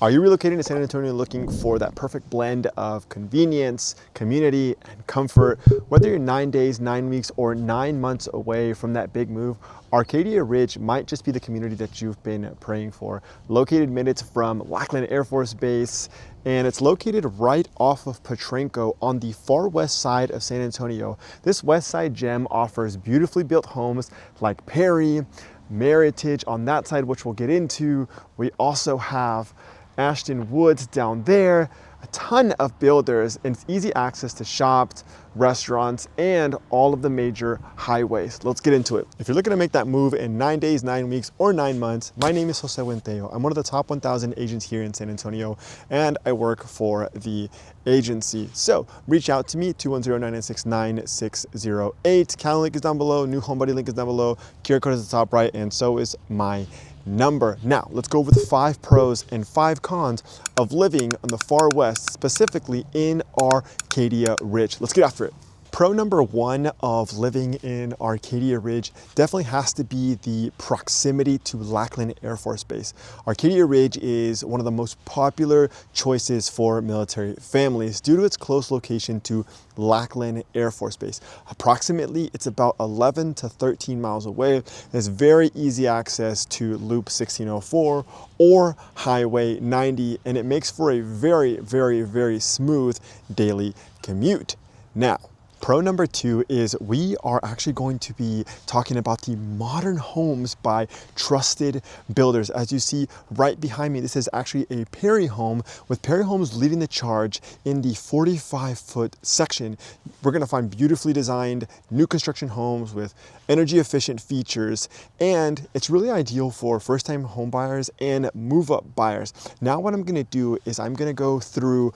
Are you relocating to San Antonio looking for that perfect blend of convenience, community, and comfort? Whether you're 9 days, 9 weeks, or 9 months away from that big move, Arcadia Ridge might just be the community that you've been praying for. Located minutes from Lackland Air Force Base, and it's located right off of Potranco on the far west side of San Antonio. This west side gem offers beautifully built homes like Perry, Meritage on that side, which we'll get into. We also have Ashton Woods down there, a ton of builders, and it's easy access to shops, restaurants, and all of the major highways. Let's get into it. If you're looking to make that move in 9 days, 9 weeks, or 9 months, my name is Jose Buenteo. I'm one of the top 1,000 agents here in San Antonio, and I work for the agency. So reach out to me, 210-996-9608. Calendar link is down below, new home buddy link is down below, QR code is at the top right, and so is my number. Now, let's go over the 5 pros and 5 cons of living on the far west, specifically in Arcadia Ridge. Let's get after it. Pro number 1 of living in Arcadia Ridge definitely has to be the proximity to Lackland Air Force Base. Arcadia Ridge is one of the most popular choices for military families due to its close location to Lackland Air Force Base. Approximately, it's about 11 to 13 miles away. There's very easy access to Loop 1604 or Highway 90, and it makes for a very smooth daily commute. Now, pro number 2 is we are actually going to be talking about the modern homes by trusted builders. As you see right behind me, this is actually a Perry home, with Perry Homes leading the charge in the 45-foot section. We're gonna find beautifully designed new construction homes with energy efficient features, and it's really ideal for first-time home buyers and move-up buyers. Now what I'm gonna do is I'm gonna go through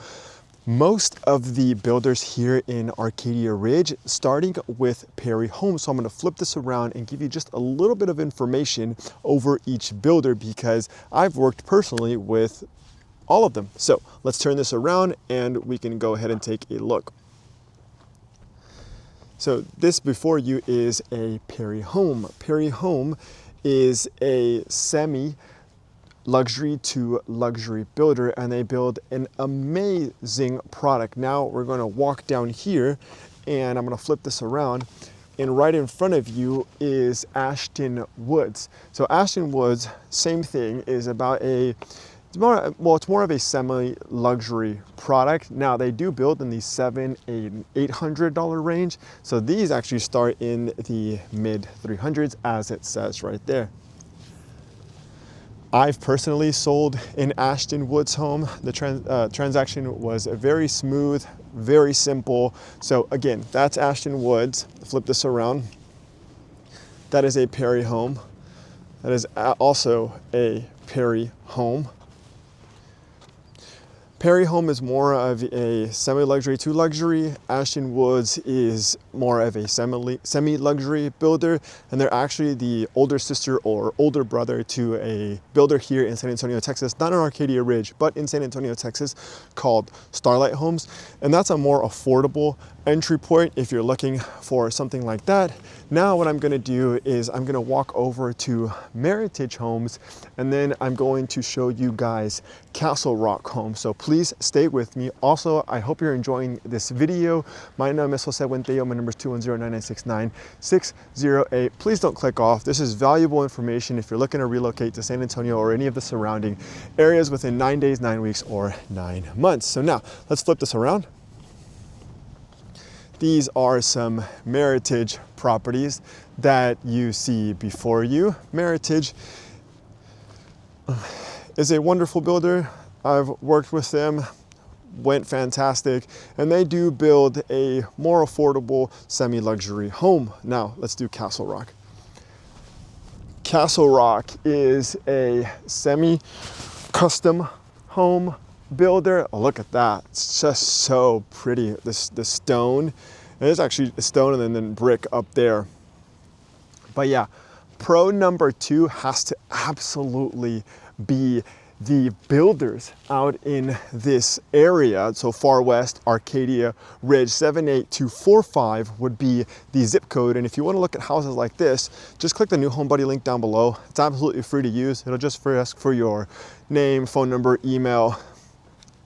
most of the builders here in Arcadia Ridge, starting with Perry Homes. So I'm gonna flip this around and give you just a little bit of information over each builder because I've worked personally with all of them. So let's turn this around and we can go ahead and take a look. So this before you is a Perry home. Perry home is a luxury to luxury builder, and they build an amazing product. Now we're going to walk down here and I'm going to flip this around, and right in front of you is Ashton Woods. So Ashton Woods, same thing, is about it's more of a semi-luxury product. Now they do build in the $700 and $800 range. So these actually start in the mid 300s, as it says right there. I've personally sold an Ashton Woods home. The transaction was very smooth, very simple. So again, that's Ashton Woods. Flip this around. That is a Perry home. That is also a Perry home. Perry home is more of a semi-luxury to luxury. Ashton Woods is more of a semi-luxury builder, and they're actually the older sister or older brother to a builder here in San Antonio, Texas, not in Arcadia Ridge, but in San Antonio, Texas, called Starlight Homes. And that's a more affordable entry point if you're looking for something like that. Now what I'm gonna do is I'm gonna walk over to Meritage Homes, and then I'm going to show you guys Castle Rock Homes. So please stay with me. Also, I hope you're enjoying this video. My name is Jose Buenteo. My number is 210-996-9608. Please don't click off. This is valuable information if you're looking to relocate to San Antonio or any of the surrounding areas within 9 days, 9 weeks, or 9 months. So now let's flip this around. These are some Meritage properties that you see before you. Meritage is a wonderful builder. I've worked with them, went fantastic, and they do build a more affordable semi-luxury home. Now let's do Castle Rock. Castle Rock is a semi-custom home builder. Oh, look at that. It's just so pretty. The stone. And it's actually a stone and then brick up there. But yeah, pro number 2 has to absolutely be the builders out in this area. So far west, Arcadia Ridge, 78245 would be the zip code. And if you want to look at houses like this, just click the new home buddy link down below. It's absolutely free to use. It'll just ask for your name, phone number, email.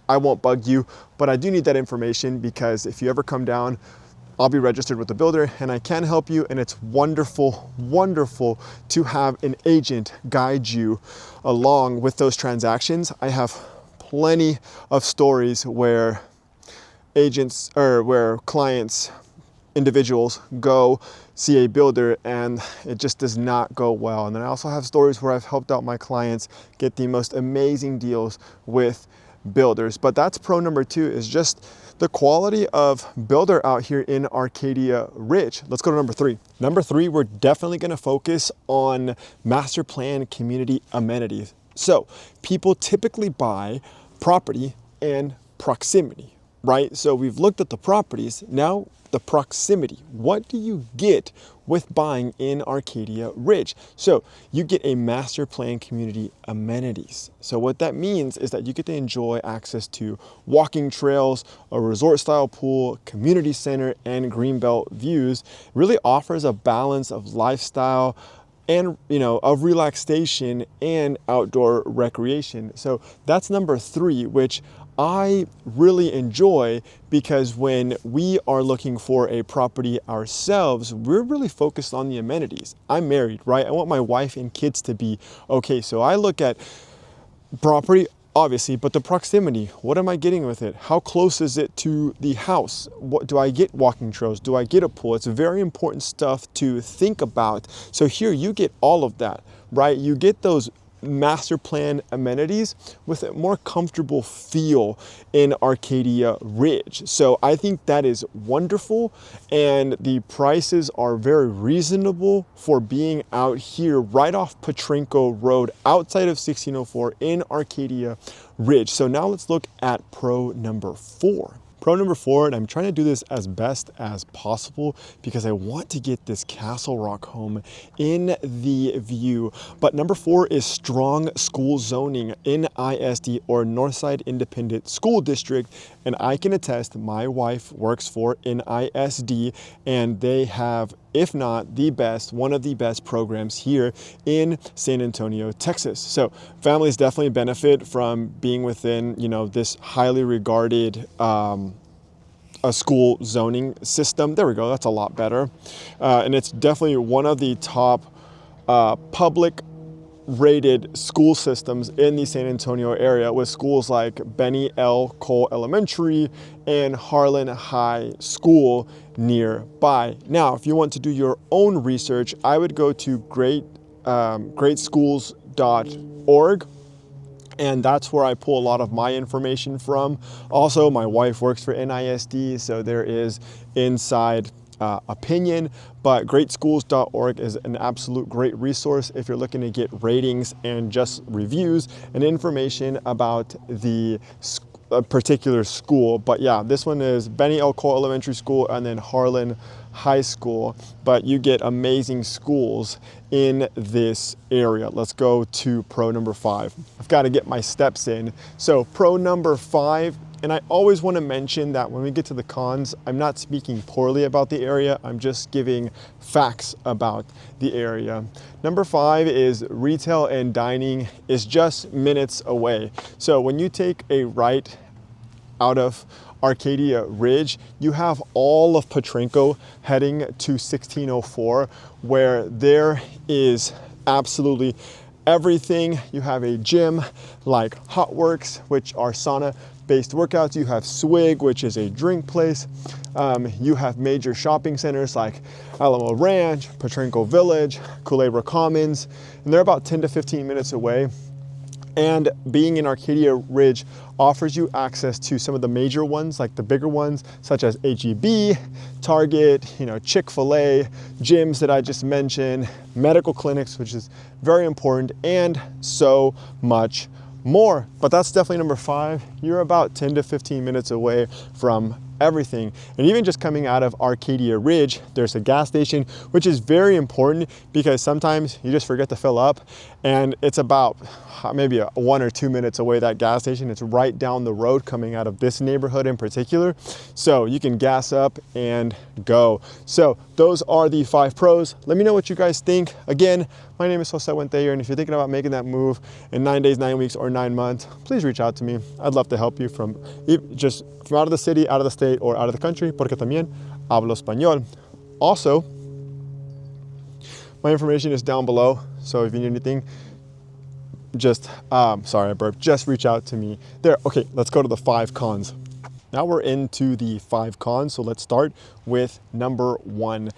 I won't bug you, but I do need that information because if you ever come down, I'll be registered with the builder and I can help you, and it's wonderful, wonderful to have an agent guide you along with those transactions. I have plenty of stories where agents or where clients, individuals go see a builder and it just does not go well. And then I also have stories where I've helped out my clients get the most amazing deals with builders. But that's pro number 2, is just the quality of builder out here in Arcadia Ridge. Let's go to number 3. Number 3, we're definitely going to focus on master plan community amenities. So people typically buy property and proximity, right? So we've looked at the properties, now the proximity. What do you get with buying in Arcadia Ridge? So you get a master plan community amenities. So what that means is that you get to enjoy access to walking trails, a resort style pool, community center, and greenbelt views. It really offers a balance of lifestyle and, of relaxation and outdoor recreation. So that's number 3, which I really enjoy, because when we are looking for a property ourselves, we're really focused on the amenities. I'm married, right? I want my wife and kids to be okay. So I look at property, obviously, but the proximity. What am I getting with it? How close is it to the house? What do I get? Walking trails? Do I get a pool? It's very important stuff to think about. So here you get all of that, right? You get those master plan amenities with a more comfortable feel in Arcadia Ridge. So I think that is wonderful, and the prices are very reasonable for being out here right off Potranco Road outside of 1604 in Arcadia Ridge. So now let's look at pro number 4. Pro number 4, and I'm trying to do this as best as possible because I want to get this Castle Rock home in the view. But number 4 is strong school zoning, NISD, or Northside Independent School District. And I can attest, my wife works for NISD, and they have, if not the best, one of the best programs here in San Antonio, Texas. So families definitely benefit from being within, this highly regarded a school zoning system. There we go, that's a lot better. And it's definitely one of the top public rated school systems in the San Antonio area, with schools like Benny L. Cole Elementary and Harlan High School nearby. Now, if you want to do your own research, I would go to greatschools.org. And that's where I pull a lot of my information from. Also, my wife works for NISD, so there is inside opinion, but greatschools.org is an absolute great resource if you're looking to get ratings and just reviews and information about the particular school. But yeah, this one is Benny L. Cole Elementary School and then Harlan High School, but you get amazing schools in this area. Let's go to pro number 5. I've got to get my steps in. So pro number 5, and I always want to mention that when we get to the cons, I'm not speaking poorly about the area, I'm just giving facts about the area. Number 5 is retail and dining is just minutes away. So when you take a right out of Arcadia Ridge, you have all of Potranco heading to 1604, where there is absolutely everything. You have a gym like Hot Works, which are sauna-based workouts. You have Swig, which is a drink place. You have major shopping centers like Alamo Ranch, Potranco Village, Culebra Commons, and they're about 10 to 15 minutes away. And being in Arcadia Ridge offers you access to some of the major ones, like the bigger ones, such as HEB, Target, Chick-fil-A, gyms that I just mentioned, medical clinics, which is very important, and so much more. But that's definitely number 5. You're about 10 to 15 minutes away from everything. And even just coming out of Arcadia Ridge, there's a gas station, which is very important because sometimes you just forget to fill up, and it's about maybe 1 or 2 minutes away, that gas station. It's right down the road coming out of this neighborhood in particular. So you can gas up and go. So those are the 5 pros. Let me know what you guys think. Again, my name is Jose Buentello, and if you're thinking about making that move in 9 days, 9 weeks, or 9 months, please reach out to me. I'd love to help you from out of the city, out of the state, or out of the country, porque también hablo español. Also, my information is down below, so if you need anything, just, sorry I burped, just reach out to me there. Okay, let's go to the 5 cons. Now we're into the 5 cons, so let's start with number 1.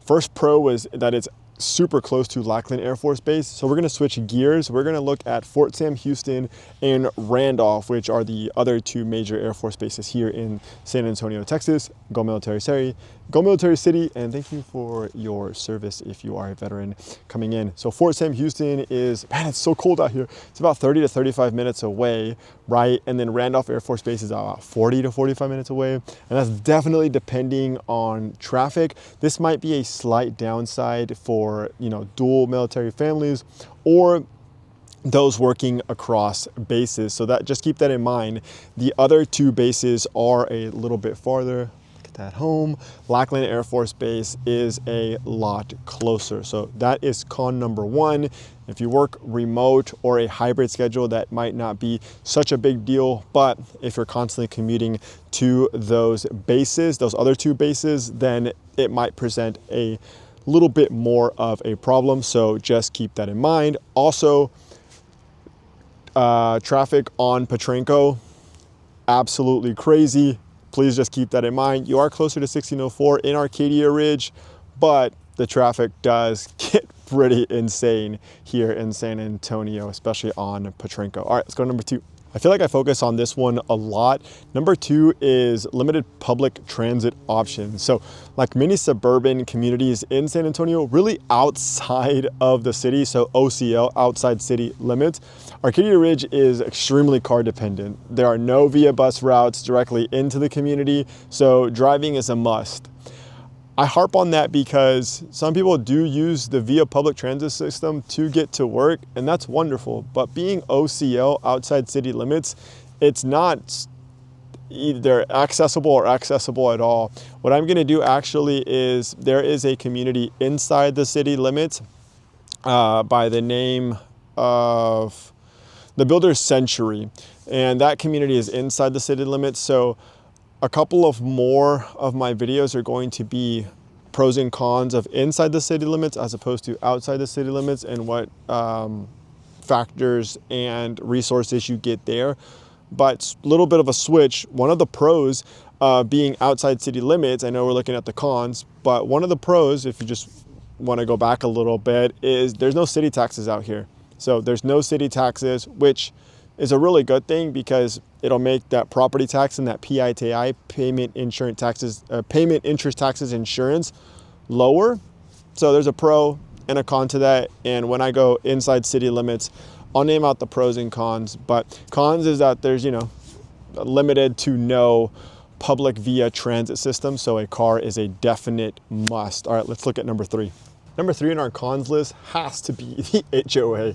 First pro was that it's super close to Lackland Air Force Base. So we're gonna switch gears. We're gonna look at Fort Sam Houston and Randolph, which are the other 2 major Air Force bases here in San Antonio, Texas. Go Military City. Go Military City, and thank you for your service if you are a veteran coming in. So Fort Sam Houston is, man, it's so cold out here. It's about 30 to 35 minutes away, right? And then Randolph Air Force Base is about 40 to 45 minutes away. And that's definitely depending on traffic. This might be a slight downside for, you know, dual military families or those working across bases. So that, just keep that in mind. The other 2 bases are a little bit farther. At home. Lackland Air Force Base is a lot closer. So that is con number 1. If you work remote or a hybrid schedule, that might not be such a big deal. But if you're constantly commuting to those bases, those other 2 bases, then it might present a little bit more of a problem. So just keep that in mind. Also, traffic on Potranco, absolutely crazy. Please just keep that in mind. You are closer to 1604 in Arcadia Ridge, but the traffic does get pretty insane here in San Antonio, especially on Potranco. All right, let's go to number 2. I feel like I focus on this one a lot. Number 2 is limited public transit options. So like many suburban communities in San Antonio, really outside of the city, so OCL, outside city limits, Arcadia Ridge is extremely car dependent. There are no via bus routes directly into the community, so driving is a must. I harp on that because some people do use the via public transit system to get to work, and that's wonderful. But being OCL, outside city limits, it's not either accessible or accessible at all. What I'm gonna do actually is, there is a community inside the city limits by the name of the Builder's Century, and that community is inside the city limits. So a couple of more of my videos are going to be pros and cons of inside the city limits as opposed to outside the city limits, and what factors and resources you get there. But a little bit of a switch. One of the pros being outside city limits, I know we're looking at the cons, but one of the pros, if you just want to go back a little bit, is there's no city taxes out here. So there's no city taxes, which is a really good thing because it'll make that property tax and that PITI, payment interest taxes insurance, lower. So there's a pro and a con to that. And when I go inside city limits, I'll name out the pros and cons. But cons is that there's, you know, limited to no public via transit system. So a car is a definite must. All right, let's look at number 3. Number 3 in our cons list has to be the HOA.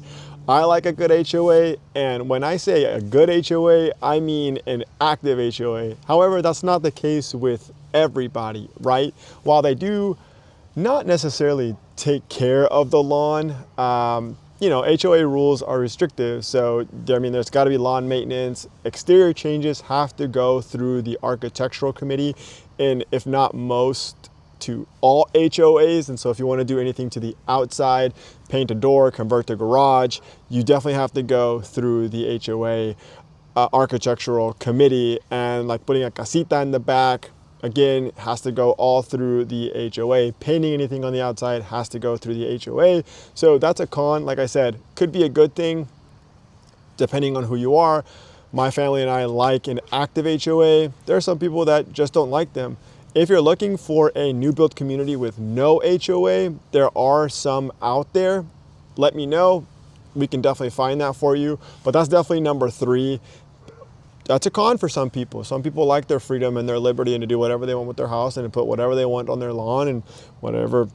I like a good HOA, and when I say a good HOA, I mean an active HOA. However, that's not the case with everybody, right? While they do not necessarily take care of the lawn, you know, HOA rules are restrictive. So, I mean, there's got to be lawn maintenance. Exterior changes have to go through the architectural committee, and if not most, to all HOAs. And so if you want to do anything to the outside, paint a door, convert the garage, you definitely have to go through the HOA architectural committee. And like putting a casita in the back, again, has to go all through the HOA. Painting anything on the outside has to go through the HOA. So that's a con. Like I said, could be a good thing depending on who you are. My family and I like an active HOA. There are some people that just don't like them. If you're looking for a new build community with no HOA, there are some out there. Let me know. We can definitely find that for you. But that's definitely number 3. that's a con for some people. Some people like their freedom and their liberty and to do whatever they want with their house and to put whatever they want on their lawn and whatever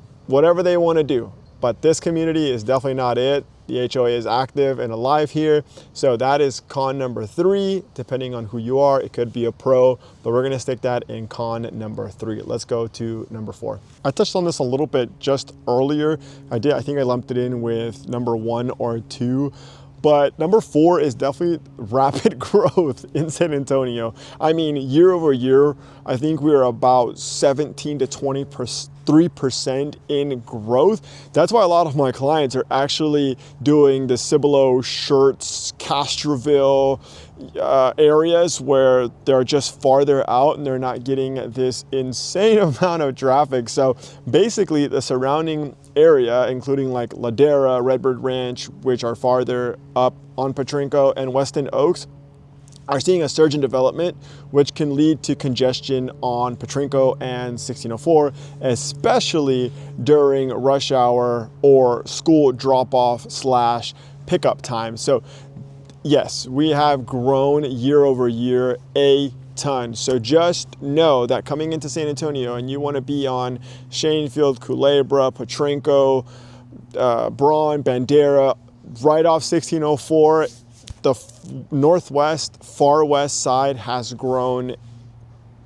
they want to do. But this community is definitely not it. The HOA is active and alive here. So that is con number 3. Depending on who you are, it could be a pro, but we're gonna stick that in con number 3. Let's go to number 4. I touched on this a little bit just earlier. I think I lumped it in with number 1 or 2. But number 4 is definitely rapid growth in San Antonio. I mean, year over year, I think we're about 17 to 23% in growth. That's why a lot of my clients are actually doing the Cibolo, Schertz, Castroville areas where they're just farther out and they're not getting this insane amount of traffic. So basically the surrounding area, including like Ladera, Redbird Ranch, which are farther up on Potranco and Weston Oaks, are seeing a surge in development, which can lead to congestion on Potranco and 1604, especially during rush hour or school drop-off / pickup time. So yes, we have grown year over year a ton. So just know that coming into San Antonio and you want to be on Shanefield, Culebra, Potranco, Braun, Bandera, right off 1604, the northwest, far west side has grown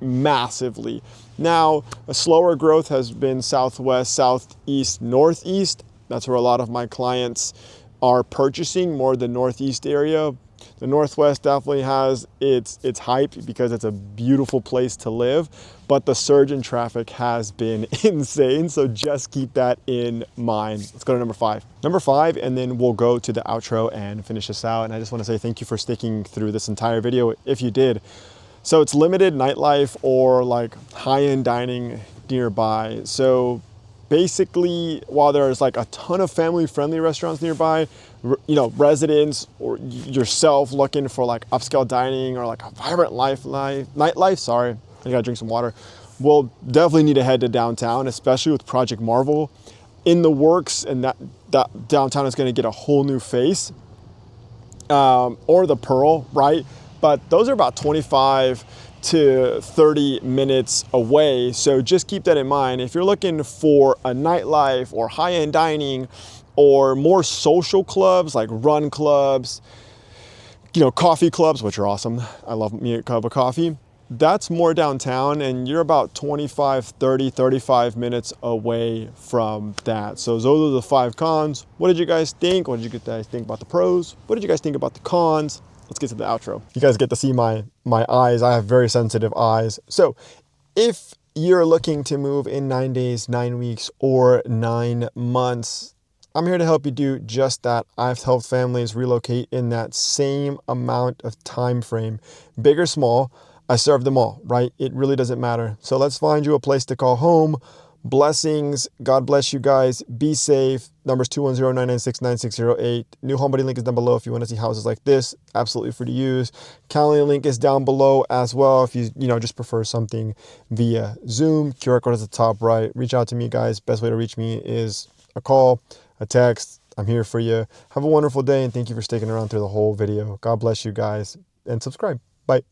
massively. Now, a slower growth has been southwest, southeast, northeast. That's where a lot of my clients are purchasing, more the northeast area. The northwest definitely has its hype because it's a beautiful place to live, but the surge in traffic has been insane, so just keep that in mind. Let's go to number 5. Number 5, and then we'll go to the outro and finish this out. And I just want to say thank you for sticking through this entire video, if you did. So it's limited nightlife or like high-end dining nearby. So basically, while there's like a ton of family-friendly restaurants nearby, you know, residents or yourself looking for like upscale dining or like a vibrant nightlife, sorry, I gotta drink some water, will definitely need to head to downtown, especially with Project Marvel in the works, and that downtown is gonna get a whole new face, or the Pearl, right? But those are about 25 to 30 minutes away. So just keep that in mind. If you're looking for a nightlife or high-end dining or more social clubs like run clubs, you know, coffee clubs, which are awesome. I love me a cup of coffee. That's more downtown, and you're about 25, 30, 35 minutes away from that. So those are the 5 cons. What did you guys think? What did you guys think about the pros? What did you guys think about the cons? Let's get to the outro. You guys get to see my eyes. I have very sensitive eyes. So if you're looking to move in 9 days, 9 weeks, or 9 months, I'm here to help you do just that. I've helped families relocate in that same amount of time frame. Big or small, I serve them all, right? It really doesn't matter. So let's find you a place to call home. Blessings. God bless you guys. Be safe. Numbers 210-996-9608. New home buddy link is down below if you want to see houses like this. Absolutely free to use. Calendar link is down below as well if you just prefer something via Zoom. QR code is at the top right. Reach out to me, guys. Best way to reach me is a call, a text. I'm here for you. Have a wonderful day, and thank you for sticking around through the whole video. God bless you guys, and subscribe. Bye.